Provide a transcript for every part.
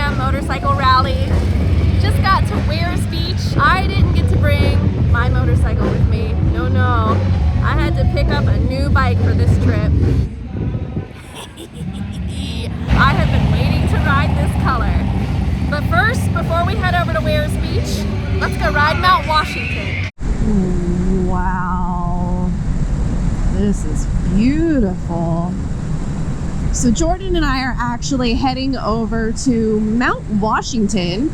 Laconia Motorcycle Rally. Just got to Wears Beach. I didn't get to bring my motorcycle with me. No. I had to pick up a new bike for this trip. I have been waiting to ride this color. But first, before we head over to Wears Beach, let's go ride Mount Washington. Wow. This is beautiful. So Jordan and I are actually heading over to Mount Washington.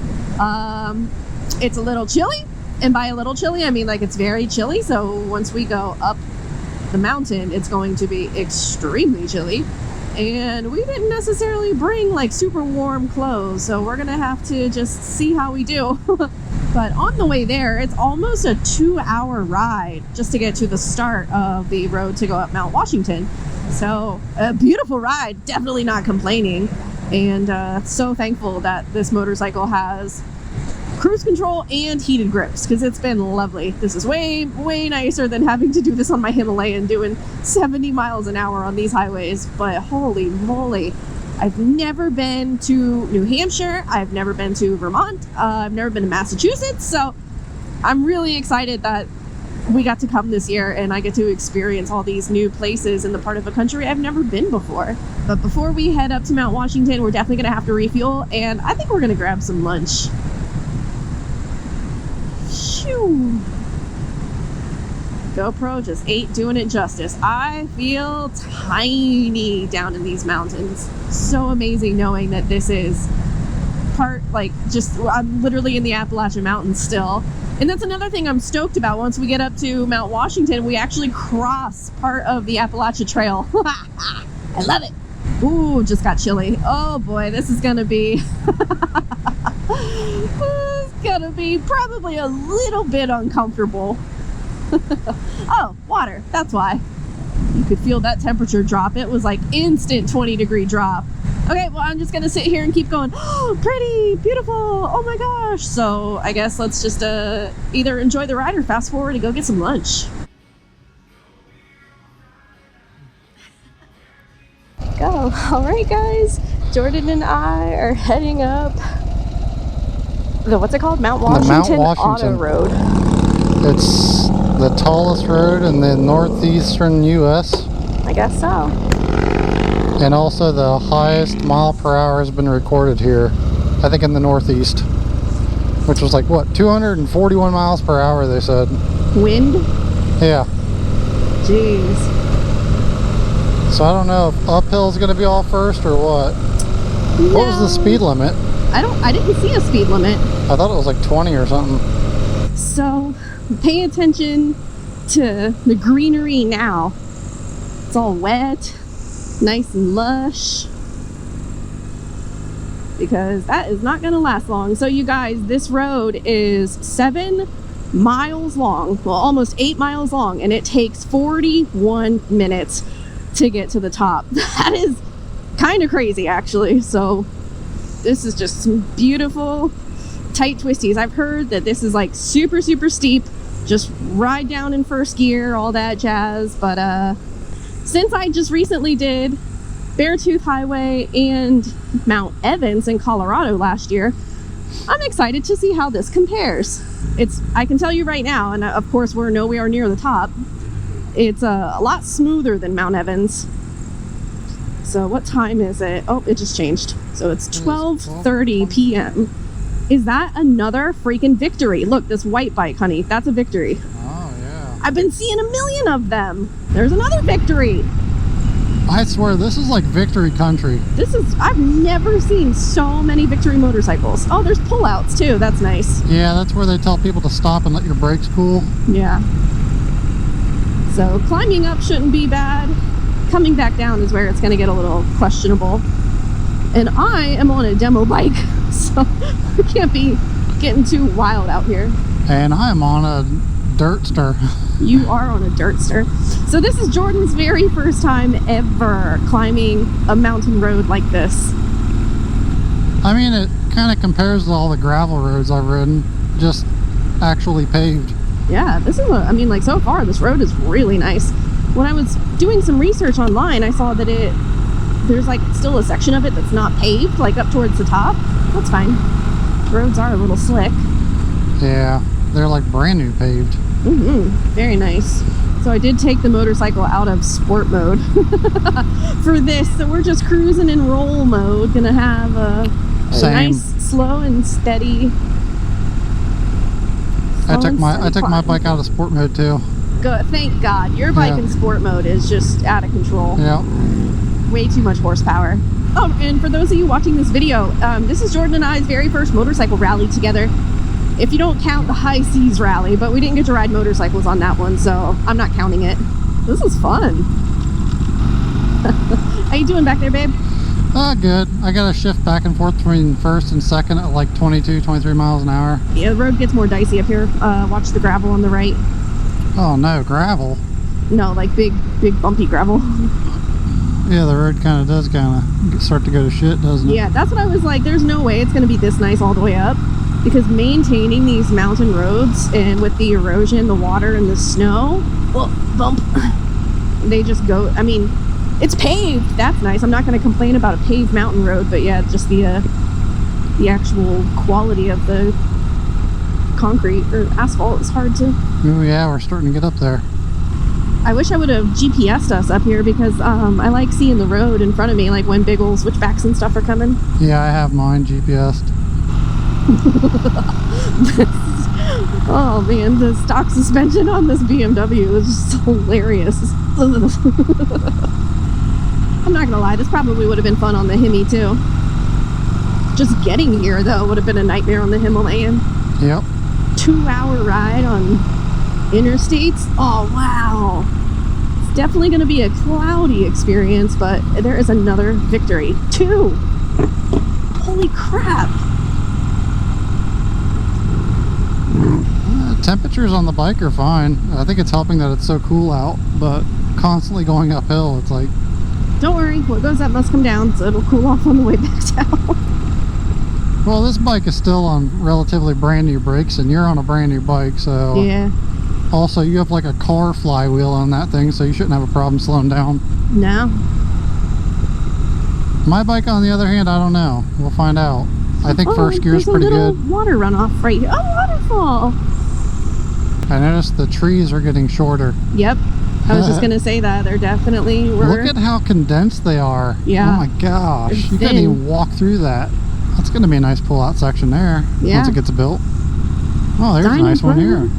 It's a little chilly, and by a little chilly I mean like it's very chilly, so once we go up the mountain it's going to be extremely chilly, and we didn't necessarily bring like super warm clothes, so we're gonna have to just see how we do. But on the way there, it's almost a 2-hour ride just to get to the start of the road to go up Mount Washington. So a beautiful ride, definitely not complaining, and so thankful that this motorcycle has cruise control and heated grips, because it's been lovely. This is way nicer than having to do this on my Himalayan, doing 70 miles an hour on these highways. But holy moly, I've never been to New Hampshire, I've never been to Vermont, I've never been to Massachusetts, so I'm really excited that we got to come this year and I get to experience all these new places in the part of the country I've never been before. But before we head up to Mount Washington, we're definitely gonna have to refuel, and I think we're gonna grab some lunch. Shoo. GoPro just ain't doing it justice. I feel tiny down in these mountains. So amazing knowing that this is part, like, just, I'm literally in the Appalachian Mountains still. And that's another thing I'm stoked about. Once we get up to Mount Washington, we actually cross part of the Appalachia Trail. I love it. Ooh, just got chilly. Oh boy, this is gonna be it's gonna be probably a little bit uncomfortable. Oh, water, that's why. You could feel that temperature drop. It was like instant 20-degree drop. Okay, well, I'm just gonna sit here and keep going. Oh, pretty, beautiful, oh my gosh. So I guess let's just either enjoy the ride or fast forward and go get some lunch. Go. All right, guys, Jordan and I are heading up what's it called? Mount Washington Auto Road. It's the tallest road in the northeastern U.S. I guess so. And also the highest mile per hour has been recorded here, I think in the northeast, which was like, what, 241 miles per hour, they said. Wind? Yeah. Jeez. So I don't know if uphill is going to be all first or what. No. What was the speed limit? I didn't see a speed limit. I thought it was like 20 or something. So pay attention to the greenery now. It's all wet, nice and lush, because that is not going to last long. So you guys, this road is 7 miles long, well, almost 8 miles long, and it takes 41 minutes to get to the top. That is kind of crazy, actually. So this is just some beautiful tight twisties. I've heard that this is like super steep, just ride down in first gear, all that jazz. But since I just recently did Beartooth Highway and Mount Evans in Colorado last year, I'm excited to see how this compares. I can tell you right now, and of course we're nowhere near the top, it's a lot smoother than Mount Evans. So what time is it? Oh, it just changed. So it's 12:30 p.m. Is that another freaking victory? Look, this white bike, honey, that's a victory. Oh, yeah. I've been seeing a million of them. There's another victory. I swear, this is like victory country. I've never seen so many victory motorcycles. Oh, there's pullouts too. That's nice. Yeah, that's where they tell people to stop and let your brakes cool. Yeah. So climbing up shouldn't be bad. Coming back down is where it's going to get a little questionable. And I am on a demo bike, so I can't be getting too wild out here. And I'm on a dirtster. You are on a dirtster. So this is Jordan's very first time ever climbing a mountain road like this. I mean, it kind of compares to all the gravel roads I've ridden, just actually paved. Yeah, this is I mean, like, so far this road is really nice. When I was doing some research online, I saw that it there's like still a section of it that's not paved, like up towards the top. That's fine. The roads are a little slick. Yeah, they're like brand new paved. Very nice. So I did take the motorcycle out of sport mode for this. So we're just cruising in roll mode. Gonna have a nice, slow and steady. I took my bike out of sport mode too. Good. Thank God. Your bike in sport mode is just out of control. Yeah. Way too much horsepower. Oh, and for those of you watching this video, this is Jordan and I's very first motorcycle rally together. If you don't count the High Seas rally, but we didn't get to ride motorcycles on that one, so I'm not counting it. This is fun. How you doing back there, babe? Good. I gotta shift back and forth between first and second at like 22, 23 miles an hour. Yeah, the road gets more dicey up here. Watch the gravel on the right. Oh no, gravel? No, like big bumpy gravel. Yeah, the road kind of does start to go to shit, doesn't it? Yeah, that's what I was like. There's no way it's gonna be this nice all the way up. Because maintaining these mountain roads, and with the erosion, the water, and the snow, bump, they just go. I mean, it's paved. That's nice. I'm not going to complain about a paved mountain road, but yeah, just the actual quality of the concrete or asphalt is hard to. Oh yeah, we're starting to get up there. I wish I would have GPS'd us up here because I like seeing the road in front of me, like when big old switchbacks and stuff are coming. Yeah, I have mine GPS'd. Oh man, the stock suspension on this BMW is just hilarious. I'm not gonna lie, this probably would have been fun on the Hemi too. Just getting here though would have been a nightmare on the Himalayan. Yep. 2-hour ride on interstates. Oh wow. It's definitely gonna be a cloudy experience, but there is another victory. 2. Holy crap. Temperatures on the bike are fine. I think it's helping that it's so cool out, but constantly going uphill, it's like... Don't worry, what goes up must come down, so it'll cool off on the way back down. Well, this bike is still on relatively brand new brakes, and you're on a brand new bike, so... Yeah. Also, you have like a car flywheel on that thing, so you shouldn't have a problem slowing down. No. My bike, on the other hand, I don't know. We'll find out. I think first gear is pretty good. Water runoff right here. Oh, waterfall! I noticed the trees are getting shorter. Yep. I was just going to say that. They're definitely... Look at how condensed they are. Yeah. Oh my gosh. You couldn't even walk through that. That's going to be a nice pull-out section there. Yeah. Once it gets built. Oh, there's a nice one here.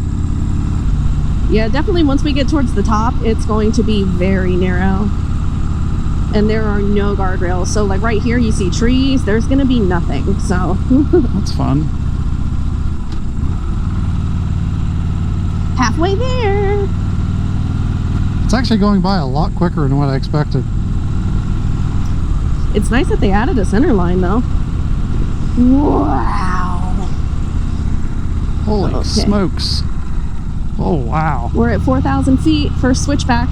Yeah, definitely once we get towards the top, it's going to be very narrow. And there are no guardrails. So like right here, you see trees. There's going to be nothing. So... That's fun. Halfway there. It's actually going by a lot quicker than what I expected. It's nice that they added a center line though. Wow. Holy smokes. Oh wow. We're at 4,000 feet, first switchback.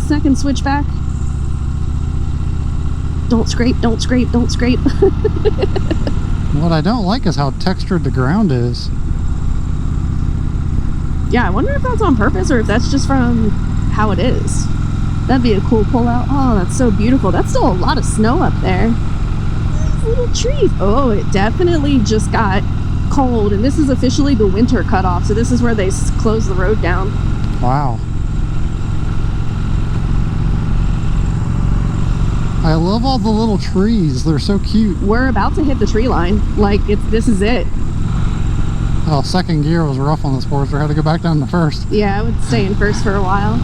Second switchback. Don't scrape, don't scrape, don't scrape. What I don't like is how textured the ground is. Yeah, I wonder if that's on purpose or if that's just from how it is. That'd be a cool pullout. Oh, that's so beautiful. That's still a lot of snow up there. These little trees. Oh, it definitely just got cold, and this is officially the winter cutoff, so this is where they close the road down. Wow. I love all the little trees. They're so cute. We're about to hit the tree line. Like, this is it. Oh, second gear was rough on the Sportster. I had to go back down to first. Yeah, I would stay in first for a while.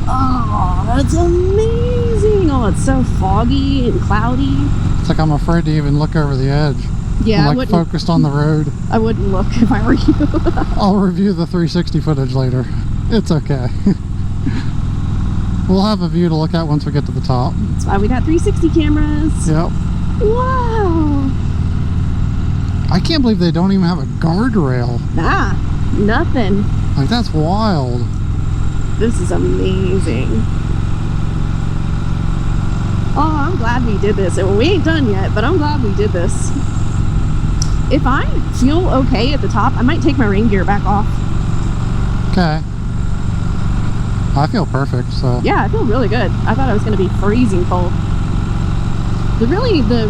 Oh, that's amazing. Oh, it's so foggy and cloudy. It's like I'm afraid to even look over the edge. Yeah, I'm like focused on the road. I wouldn't look if I were you. I'll review the 360 footage later. It's okay. We'll have a view to look at once we get to the top. That's why we got 360 cameras. Yep. Wow. I can't believe they don't even have a guardrail. Nah, nothing. Like, that's wild. This is amazing. Oh, I'm glad we did this. And we ain't done yet, but I'm glad we did this. if I feel okay at the top, I might take my rain gear back off. Okay. I feel perfect, so. Yeah, I feel really good. I thought I was going to be freezing cold. The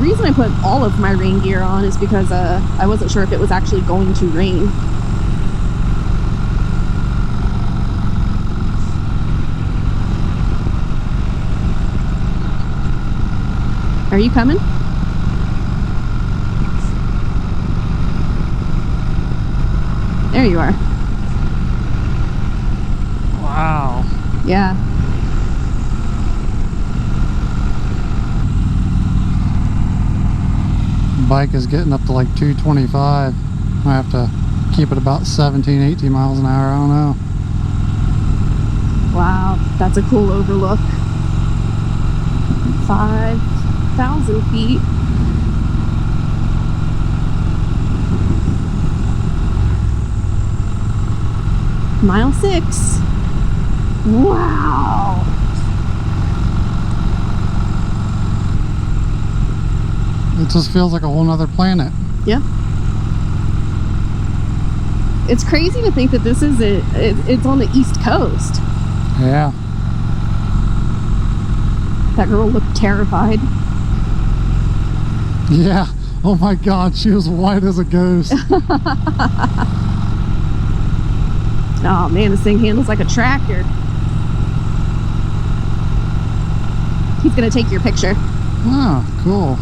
reason I put all of my rain gear on is because I wasn't sure if it was actually going to rain. Are you coming? There you are. Wow. Yeah. Bike is getting up to like 225. I have to keep it about 17, 18 miles an hour. I don't know. Wow, that's a cool overlook. 5,000 feet. Mile 6. Wow. It just feels like a whole nother planet. Yeah. It's crazy to think that this is it's on the East Coast. Yeah. That girl looked terrified. Yeah. Oh my God, she was white as a ghost. Oh man, this thing handles like a tractor. He's gonna take your picture. Oh, cool.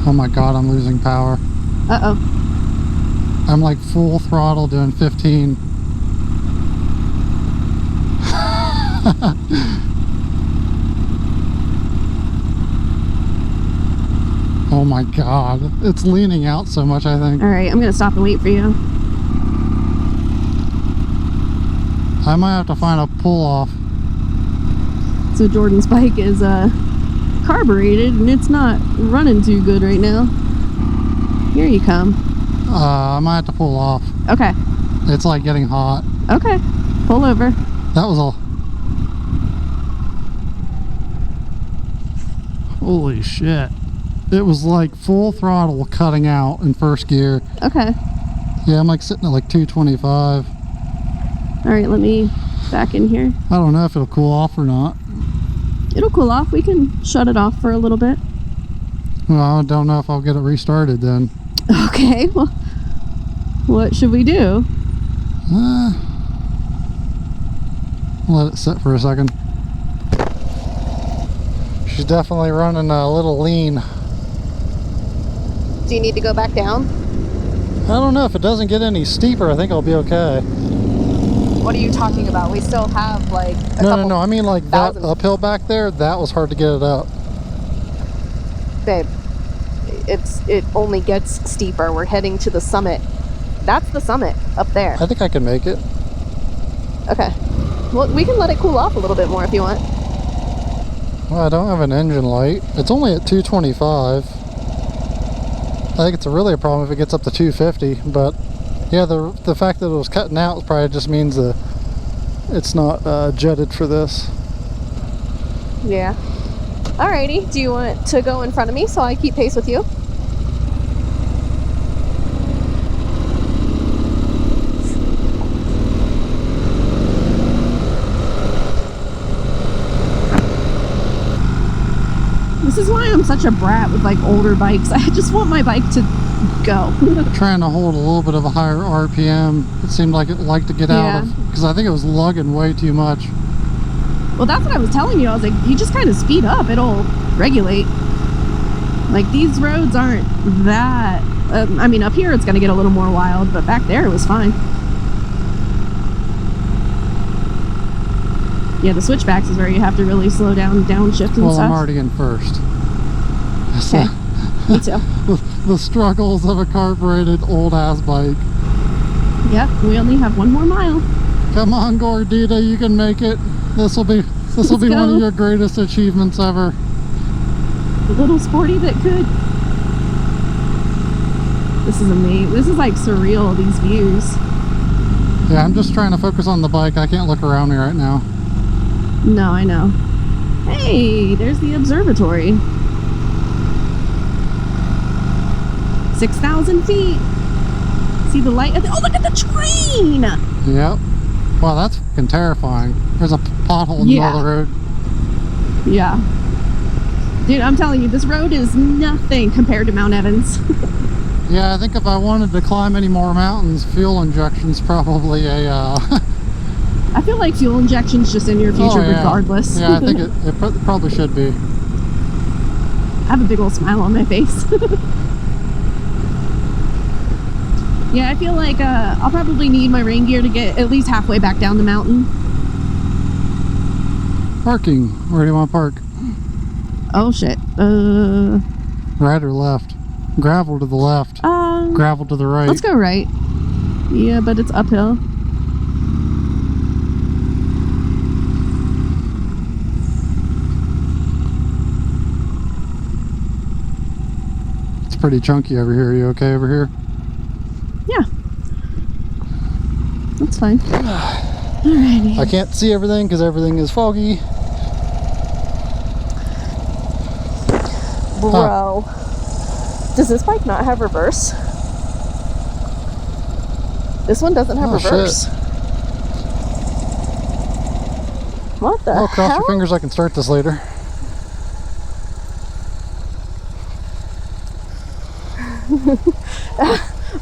Oh my God, I'm losing power. Uh-oh. I'm like full throttle doing 15. Oh my God, it's leaning out so much, I think. All right, I'm gonna stop and wait for you. I might have to find a pull-off. So Jordan's bike is carbureted and it's not running too good right now. Here you come. I might have to pull off. Okay. It's like getting hot. Okay. Pull over. That was all. Holy shit. It was like full throttle cutting out in first gear. Okay. Yeah, I'm like sitting at like 225. All right, let me back in here. I don't know if it'll cool off or not. It'll cool off. We can shut it off for a little bit. Well, I don't know if I'll get it restarted then. Okay, well, what should we do? Let it sit for a second. She's definitely running a little lean. Do you need to go back down? I don't know. If it doesn't get any steeper, I think I'll be okay. What are you talking about? We still have like a couple No. I mean like thousand. that uphill back there, that was hard to get it up. Babe, it only gets steeper. We're heading to the summit. That's the summit up there. I think I can make it. Okay. Well, we can let it cool off a little bit more if you want. Well, I don't have an engine light. It's only at 225. I think it's really a problem if it gets up to 250, but yeah, the fact that it was cutting out probably just means that it's not jetted for this. Yeah. Alrighty. Do you want to go in front of me so I keep pace with you? This is why I'm such a brat with like older bikes. I just want my bike to go. Trying to hold a little bit of a higher RPM. It seemed like it liked to get out of, because I think it was lugging way too much. Well, that's what I was telling you. I was like, you just kind of speed up, it'll regulate. Like these roads aren't that, I mean up here it's going to get a little more wild, but back there it was fine. Yeah, the switchbacks is where you have to really slow down, downshift and well, stuff. I'm already in first. Okay, me too. The struggles of a carbureted old ass bike. Yep, we only have one more mile. Come on, Gordita, you can make it. This will be one of your greatest achievements ever. The little sporty that could. This is amazing. This is like surreal, these views. Yeah, I'm just trying to focus on the bike. I can't look around me right now. No, I know. Hey, there's the observatory. 6,000 feet. See the light? Oh, look at the train! Yep. Wow, that's fucking terrifying. There's a pothole in the middle of the road. Yeah. Dude, I'm telling you, this road is nothing compared to Mount Evans. Yeah, I think if I wanted to climb any more mountains, fuel injection's probably a... I feel like fuel injection's just in your future regardless. Yeah, I think it probably should be. I have a big old smile on my face. Yeah, I feel like I'll probably need my rain gear to get at least halfway back down the mountain. Parking. Where do you want to park? Oh shit. Right or left? Gravel to the left. Gravel to the right. Let's go right. Yeah, but it's uphill. It's pretty chunky over here. You okay over here? Yeah. That's fine. Alrighty. I can't see everything because everything is foggy. Bro. Does this bike not have reverse? This one doesn't have reverse. Shit. What the hell? Cross your fingers, I can start this later.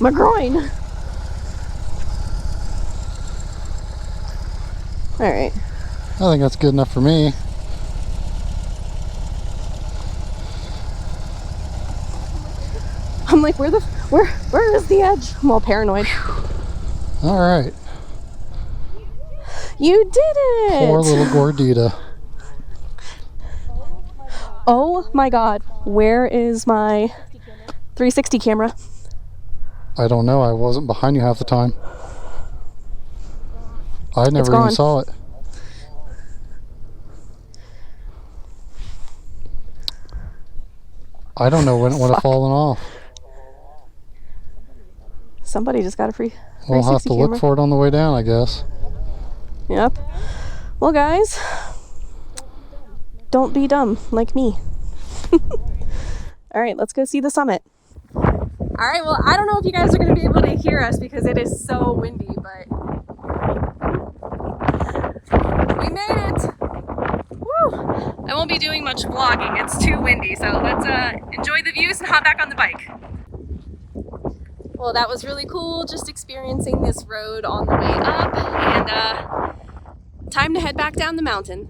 My groin. Alright. I think that's good enough for me. I'm like, where is the edge? I'm all paranoid. All right. You did it! Poor little Gordita. Oh my god, where is my 360 camera? I don't know, I wasn't behind you half the time. I never even saw it. I don't know when it would have fallen off. Somebody just got a free 360 We'll have to camera. look for it on the way down, I guess. Yep. Well, guys, don't be dumb like me. All right, let's go see the summit. All right, well, I don't know if you guys are going to be able to hear us because it is so windy, but we made it. Woo! I won't be doing much vlogging. It's too windy, so let's enjoy the views and hop back on the bike. Well, that was really cool, just experiencing this road on the way up, and time to head back down the mountain.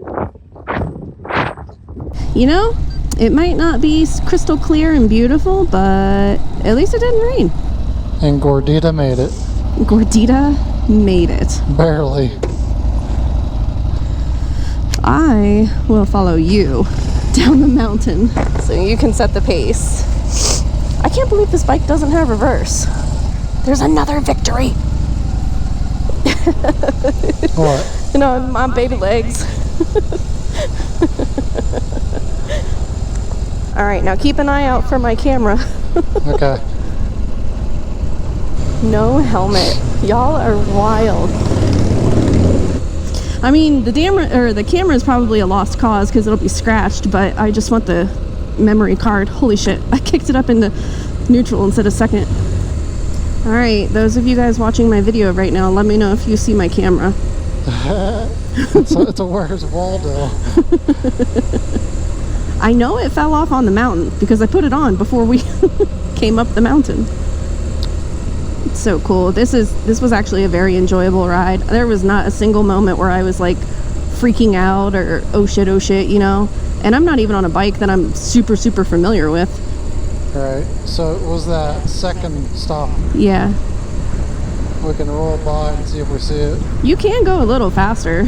You know, it might not be crystal clear and beautiful, but at least it didn't rain. And Gordita made it. Gordita made it. Barely. I will follow you down the mountain so you can set the pace. I can't believe this bike doesn't have reverse. There's another victory. What? You know, my baby legs. All right, now keep an eye out for my camera. Okay. No helmet. Y'all are wild. I mean, the camera is probably a lost cause because it'll be scratched, but I just want the memory card. Holy shit, I kicked it up into neutral instead of second. All right, those of you guys watching my video right now, let me know if you see my camera. It's a Where's Waldo. I know it fell off on the mountain because I put it on before we came up the mountain. It's so cool. This was actually a very enjoyable ride. There was not a single moment where I was like freaking out or oh shit, you know. And I'm not even on a bike that I'm super familiar with. Right. So it was that second stop. Yeah. We can roll by and see if we see it. You can go a little faster.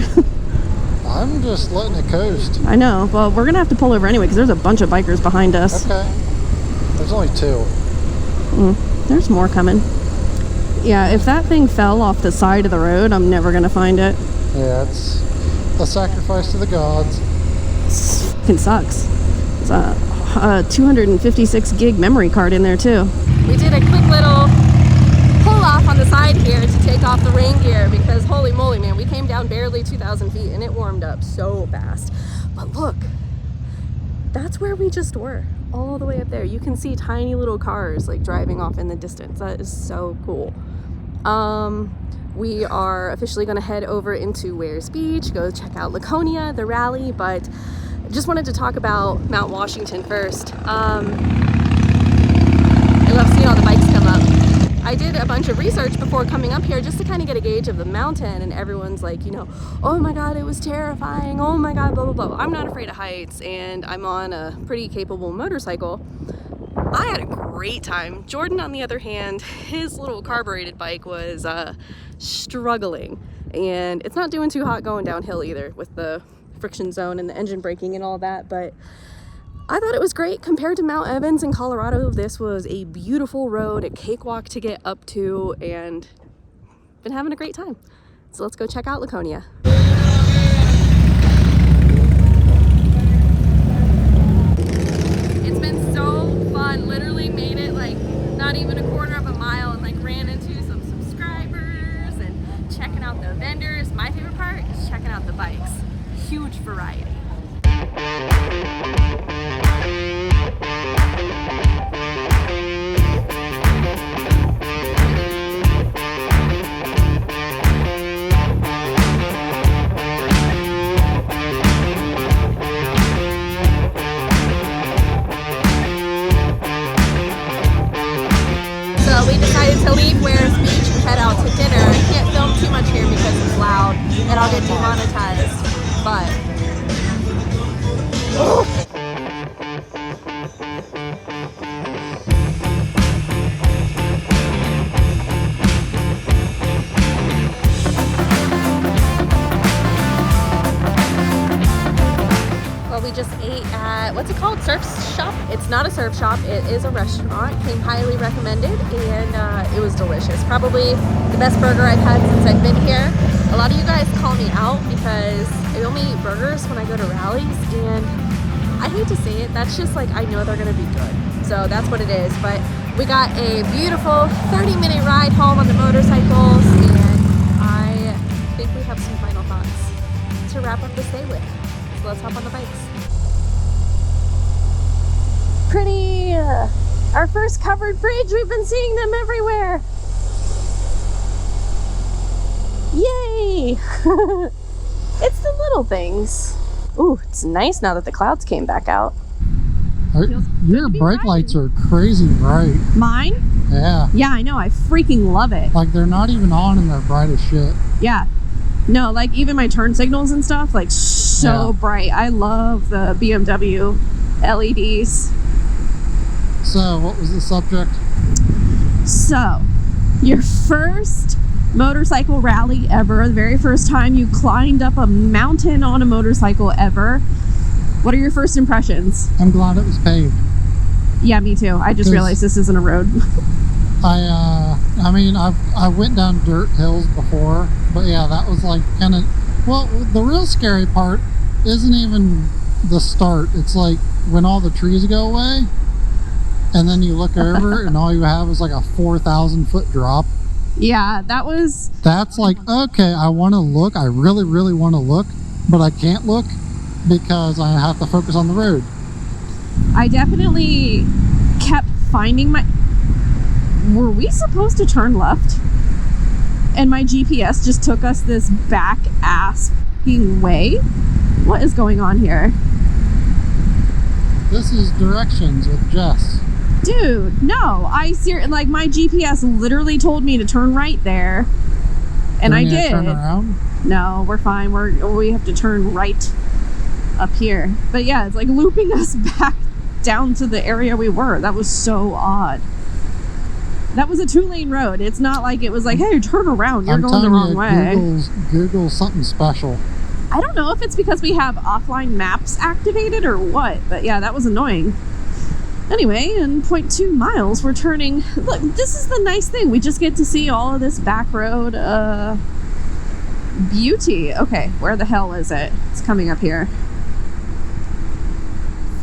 I'm just letting it coast. I know. Well, we're gonna have to pull over anyway because there's a bunch of bikers behind us. Okay. There's only two. There's more coming. Yeah, if that thing fell off the side of the road, I'm never gonna find it. Yeah, it's a sacrifice to the gods. It fucking sucks. It's a 256 gig memory card in there too. We did a quick little pull off on the side here to take off the rain gear because holy moly, man, we came down barely 2,000 feet and it warmed up so fast. But look, that's where we just were. all the way up there. You can see tiny little cars like driving off in the distance. That is so cool. We are officially going to head over into Wares Beach, go check out Laconia, the rally, but just wanted to talk about Mount Washington first. I love seeing all the bikes come up. I did a bunch of research before coming up here just to kind of get a gauge of the mountain, and everyone's like, you know, oh my god, it was terrifying, oh my god, blah blah blah. I'm not afraid of heights, and I'm on a pretty capable motorcycle. I had a great time. Jordan, on the other hand, his little carbureted bike was struggling, and it's not doing too hot going downhill either with the friction zone and the engine braking and all that, but I thought it was great. Compared to Mount Evans in Colorado, this was a beautiful road, a cakewalk to get up to, and been having a great time. So let's go check out Laconia. It's been so fun. Literally made it like not even a quarter of a mile, and like ran into some subscribers and checking out the vendors. My favorite part is checking out the bikes. Huge variety. So we decided to leave Wares Beach and head out to dinner. I can't film too much here because it's loud and I'll get demonetized, but well, we just ate at, what's it called? Surf shop? It's not a surf shop, it is a restaurant. Came highly recommended, and it was delicious. Probably the best burger I've had since I've been here. A lot of you guys call me out because I only eat burgers when I go to rallies, and I hate to say it, that's just like, I know they're gonna be good. So that's what it is. But we got a beautiful 30-minute ride home on the motorcycles, and I think we have some final thoughts to wrap up this day with. So let's hop on the bikes. Pretty, our first covered bridge. We've been seeing them everywhere. Yay! It's the little things. Ooh, it's nice now that the clouds came back out. Your brake lights are crazy bright. Mine? Yeah. Yeah, I know. I freaking love it. Like, they're not even on and they're bright as shit. Yeah. No, like even my turn signals and stuff, like so bright. I love the BMW LEDs. So, what was the subject? So, your first motorcycle rally ever, the very first time you climbed up a mountain on a motorcycle ever. What are your first impressions? I'm glad it was paved. Yeah, me too. I just realized this isn't a road. I mean, I went down dirt hills before, but yeah, that was like kind of, well, the real scary part isn't even the start. It's like when all the trees go away, and then you look over and all you have is like a 4,000 foot drop. Yeah, that's like, okay, I want to look. I really, really want to look, but I can't look because I have to focus on the road. I definitely kept finding were we supposed to turn left? And my GPS just took us this back ass f***ing way? What is going on here? This is directions with Jess. Dude, no. Like my GPS literally told me to turn right there. And I did. Turn around? No, we're fine. We have to turn right up here. But yeah, it's like looping us back down to the area we were. That was so odd. That was a 2-lane road. It's not like it was like, hey, turn around. You're going the wrong way. Google's something special. I don't know if it's because we have offline maps activated or what, but yeah, that was annoying. Anyway, in 0.2 miles, we're turning. Look, this is the nice thing. We just get to see all of this back road beauty. Okay, where the hell is it? It's coming up here.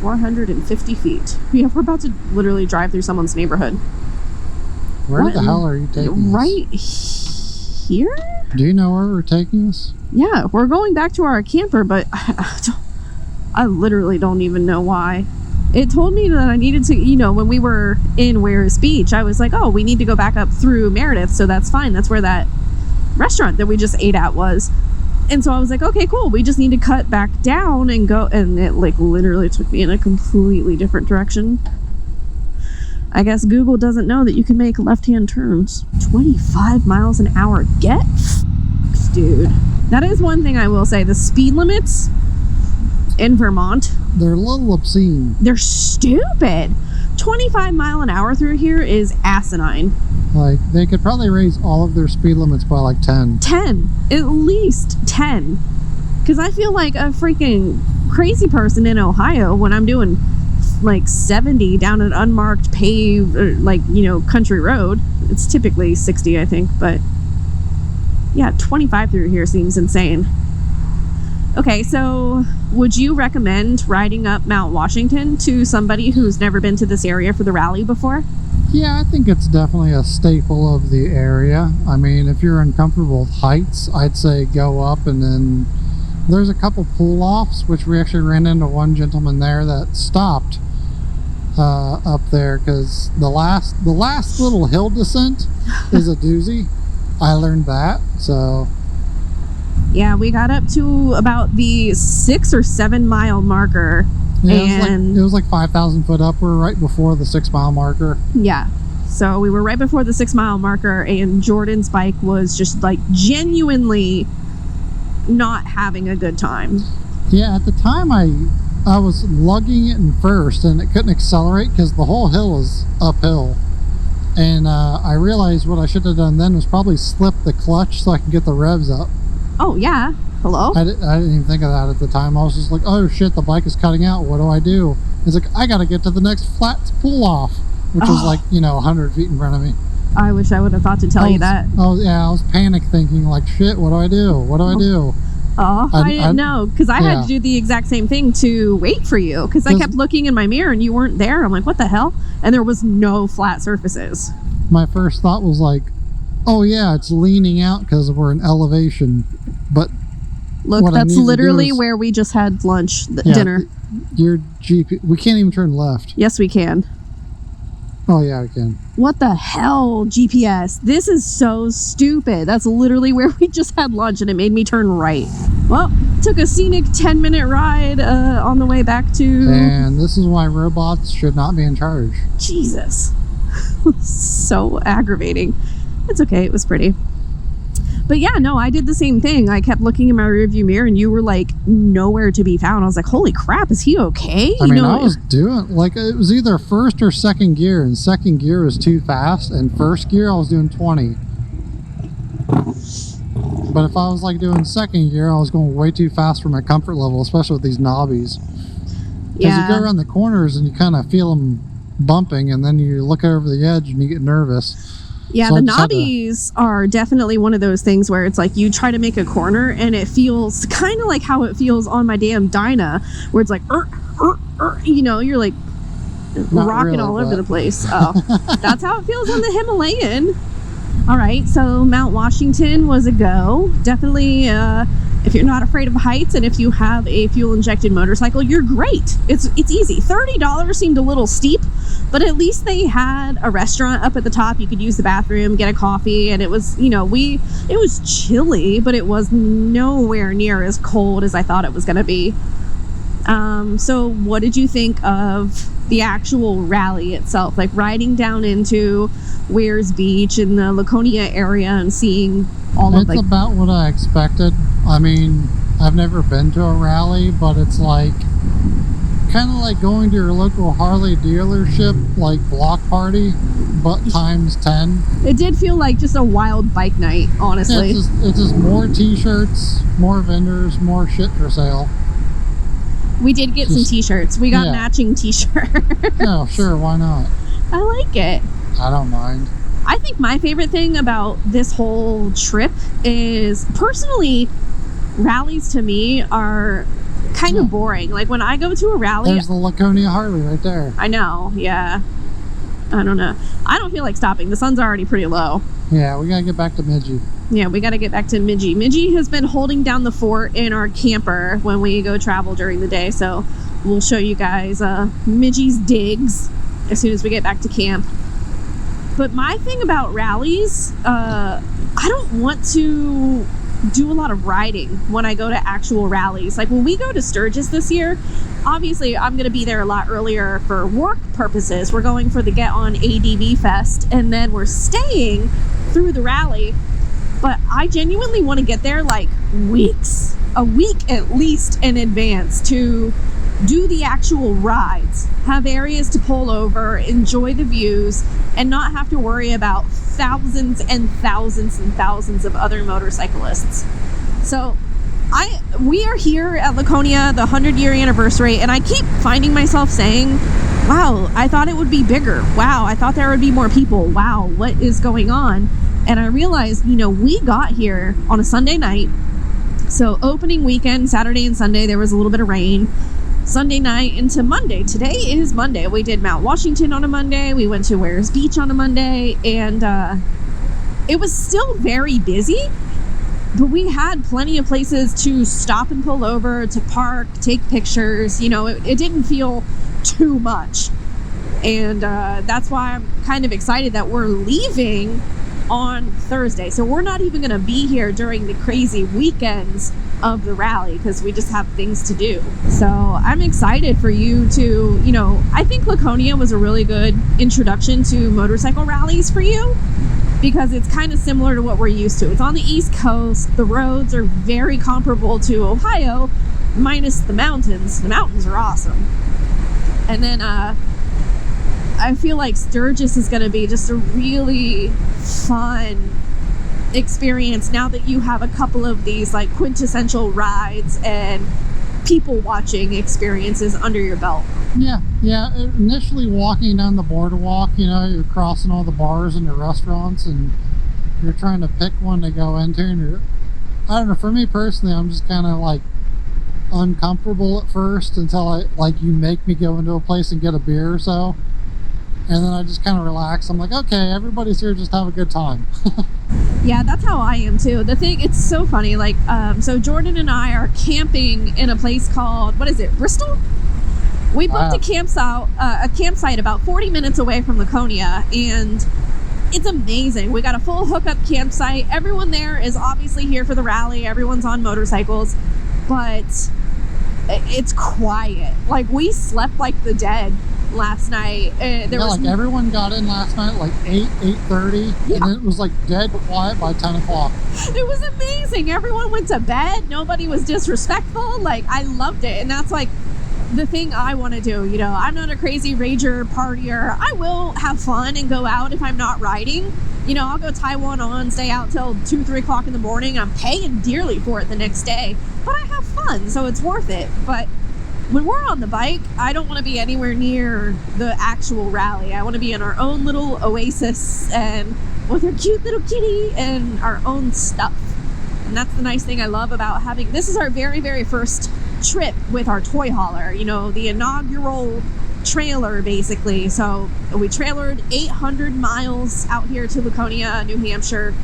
450 feet. Yeah, we're about to literally drive through someone's neighborhood. Where the hell are you taking us? Right here? Do you know where we're taking us? Yeah, we're going back to our camper, but I literally don't even know why. it told me that I needed to, you know, when we were in Ware's Beach, I was like, oh, we need to go back up through Meredith, so that's fine. That's where that restaurant that we just ate at was. And so I was like, okay, cool. We just need to cut back down and go. And it like literally took me in a completely different direction. I guess Google doesn't know that you can make left-hand turns. 25 miles an hour. Get f***ed, dude. That is one thing I will say. The speed limits in Vermont, they're a little obscene. they're stupid. 25 mile an hour through here is asinine. Like, they could probably raise all of their speed limits by like 10. 10. At least 10. Because I feel like a freaking crazy person in Ohio when I'm doing like 70 down an unmarked paved, or like, you know, country road. It's typically 60, I think, but yeah, 25 through here seems insane. Okay, so would you recommend riding up Mount Washington to somebody who's never been to this area for the rally before? Yeah, I think it's definitely a staple of the area. I mean, if you're uncomfortable with heights, I'd say go up, and then there's a couple pull-offs, which we actually ran into one gentleman there that stopped up there because the last little hill descent is a doozy. I learned that, so... Yeah, we got up to about the 6 or 7 mile marker. Yeah, and it was like 5,000 foot up. We're right before the 6 mile marker. Yeah, so we were right before the 6 mile marker, and Jordan's bike was just like genuinely not having a good time. Yeah, at the time I was lugging it in first, and it couldn't accelerate because the whole hill is uphill. And I realized what I should have done then was probably slip the clutch so I can get the revs up. Oh, yeah. Hello? I didn't even think of that at the time. I was just like, oh shit, the bike is cutting out. What do I do? It's like, I gotta get to the next flat pull off, which was like, you know, 100 feet in front of me. I wish I would have thought to tell you that. Oh, yeah, I was panic thinking, like, shit, what do I do? What do I do? Oh, I didn't know, because I had to do the exact same thing to wait for you, because I kept looking in my mirror and you weren't there. I'm like, what the hell? And there was no flat surfaces. My first thought was like, oh yeah, it's leaning out because we're in elevation. But look, that's literally where we just had lunch, dinner. Your GP, we can't even turn left. Yes, we can. Oh yeah, we can. What the hell, GPS? This is so stupid. That's literally where we just had lunch and it made me turn right. Well, took a scenic 10-minute ride on the way back to... And this is why robots should not be in charge. Jesus. So aggravating. It's okay, it was pretty. But yeah, no, I did the same thing. I kept looking in my rearview mirror and you were like nowhere to be found. I was like, holy crap, is he okay? I mean, I was doing, like, it was either first or second gear, and second gear was too fast, and first gear I was doing 20. But if I was like doing second gear, I was going way too fast for my comfort level, especially with these knobbies. Because you go around the corners and you kind of feel them bumping, and then you look over the edge and you get nervous. Yeah, so the knobbies are definitely one of those things where it's like you try to make a corner and it feels kind of like how it feels on my damn Dyna, where it's like, you know, you're like rocking all over the place. Oh, that's how it feels on the Himalayan. All right, so Mount Washington was a go. Definitely, if you're not afraid of heights and if you have a fuel-injected motorcycle, you're great. It's easy. $30 seemed a little steep, but at least they had a restaurant up at the top. You could use the bathroom, get a coffee, and it was, you know, it was chilly, but it was nowhere near as cold as I thought it was going to be. So what did you think of the actual rally itself? Like riding down into Ware's Beach in the Laconia area and seeing all of It's about what I expected. I mean, I've never been to a rally, but it's like kind of like going to your local Harley dealership, like block party, but times 10. It did feel like just a wild bike night, honestly. It's just more t-shirts, more vendors, more shit for sale. We did get some t-shirts. We got matching t-shirts. Oh, sure, why not? I like it. I don't mind. I think my favorite thing about this whole trip is, personally, rallies to me are kind of boring. Like when I go to a rally... There's the Laconia Harley right there. I know, yeah. I don't know. I don't feel like stopping. The sun's already pretty low. Yeah, we gotta get back to Midgie. Yeah, we gotta get back to Midgie. Midgie has been holding down the fort in our camper when we go travel during the day, so we'll show you guys Midgie's digs as soon as we get back to camp. But my thing about rallies, I don't want to do a lot of riding when I go to actual rallies. Like when we go to Sturgis this year, obviously I'm going to be there a lot earlier for work purposes. We're going for the Get On ADV Fest, and then we're staying through the rally. But I genuinely want to get there like a week at least in advance to do the actual rides, have areas to pull over, enjoy the views, and not have to worry about thousands and thousands and thousands of other motorcyclists. So we are here at Laconia, the 100-year anniversary, and I keep finding myself saying, wow, I thought it would be bigger. Wow, I thought there would be more people. Wow, what is going on? And I realized, we got here on a Sunday night. So opening weekend, Saturday and Sunday, there was a little bit of rain. Sunday night into Monday. Today is Monday. We did Mount Washington on a Monday. We went to Wares Beach on a Monday. And it was still very busy, but we had plenty of places to stop and pull over, to park, take pictures. It didn't feel too much. And that's why I'm kind of excited that we're leaving on Thursday. So we're not even going to be here during the crazy weekends of the rally because we just have things to do. So I'm excited for you to, I think Laconia was a really good introduction to motorcycle rallies for you because it's kind of similar to what we're used to. It's on the East Coast. The roads are very comparable to Ohio, minus the mountains. The mountains are awesome. And then I feel like Sturgis is going to be just a really fun experience now that you have a couple of these like quintessential rides and people watching experiences under your belt. Yeah. Initially walking down the boardwalk, you're crossing all the bars and the restaurants and you're trying to pick one to go into, and I don't know, for me personally, I'm just kind of like uncomfortable at first until you make me go into a place and get a beer or so. And then I just kind of relax. I'm like, okay, everybody's here, just have a good time. Yeah, that's how I am too. It's so funny. So Jordan and I are camping in a place called, what is it, Bristol? We booked a campsite about 40 minutes away from Laconia, and it's amazing. We got a full hookup campsite. Everyone there is obviously here for the rally. Everyone's on motorcycles, but it's quiet. Like we slept like the dead last night. Everyone got in last night like 8:30, yeah. And then it was like dead quiet by 10 o'clock. It was amazing. Everyone went to bed. Nobody was disrespectful. I loved it. And that's the thing I want to do. I'm not a crazy rager partier. I will have fun and go out if I'm not riding. I'll go tie one on, stay out till 2-3 o'clock in the morning. I'm paying dearly for it the next day, but I have fun, so it's worth it. But when we're on the bike, I don't want to be anywhere near the actual rally. I want to be in our own little oasis and with our cute little kitty and our own stuff. And that's the nice thing I love about having, this is our very, very first trip with our toy hauler, the inaugural trailer basically. So we trailered 800 miles out here to Laconia, New Hampshire.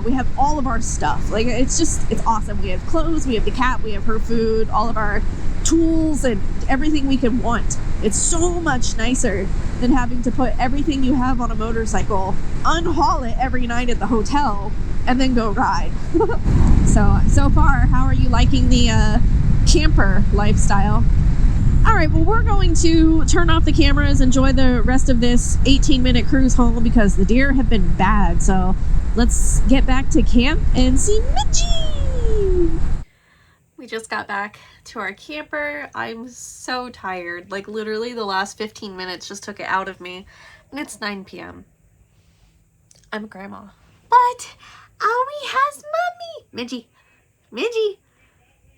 We have all of our stuff. It's awesome. We have clothes, we have the cat, we have her food, all of our tools and everything we could want. It's so much nicer than having to put everything you have on a motorcycle, unhaul it every night at the hotel, and then go ride. So far, how are you liking the camper lifestyle? All right, well, we're going to turn off the cameras, enjoy the rest of this 18-minute cruise home because the deer have been bad. So let's get back to camp and see Midgie. We just got back to our camper. I'm so tired. Literally the last 15 minutes just took it out of me. And it's 9 p.m. I'm a grandma. But Aoi has mommy.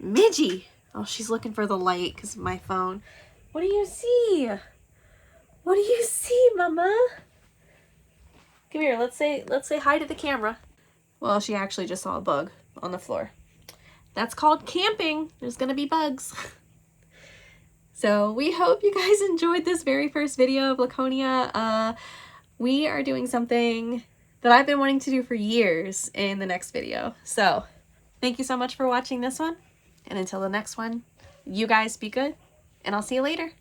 Midgie. Oh, she's looking for the light because of my phone. What do you see? What do you see, mama? Come here, let's say hi to the camera. Well, she actually just saw a bug on the floor. That's called camping. There's gonna be bugs. So we hope you guys enjoyed this very first video of Laconia. We are doing something that I've been wanting to do for years in the next video. So thank you so much for watching this one. And until the next one, you guys be good and I'll see you later.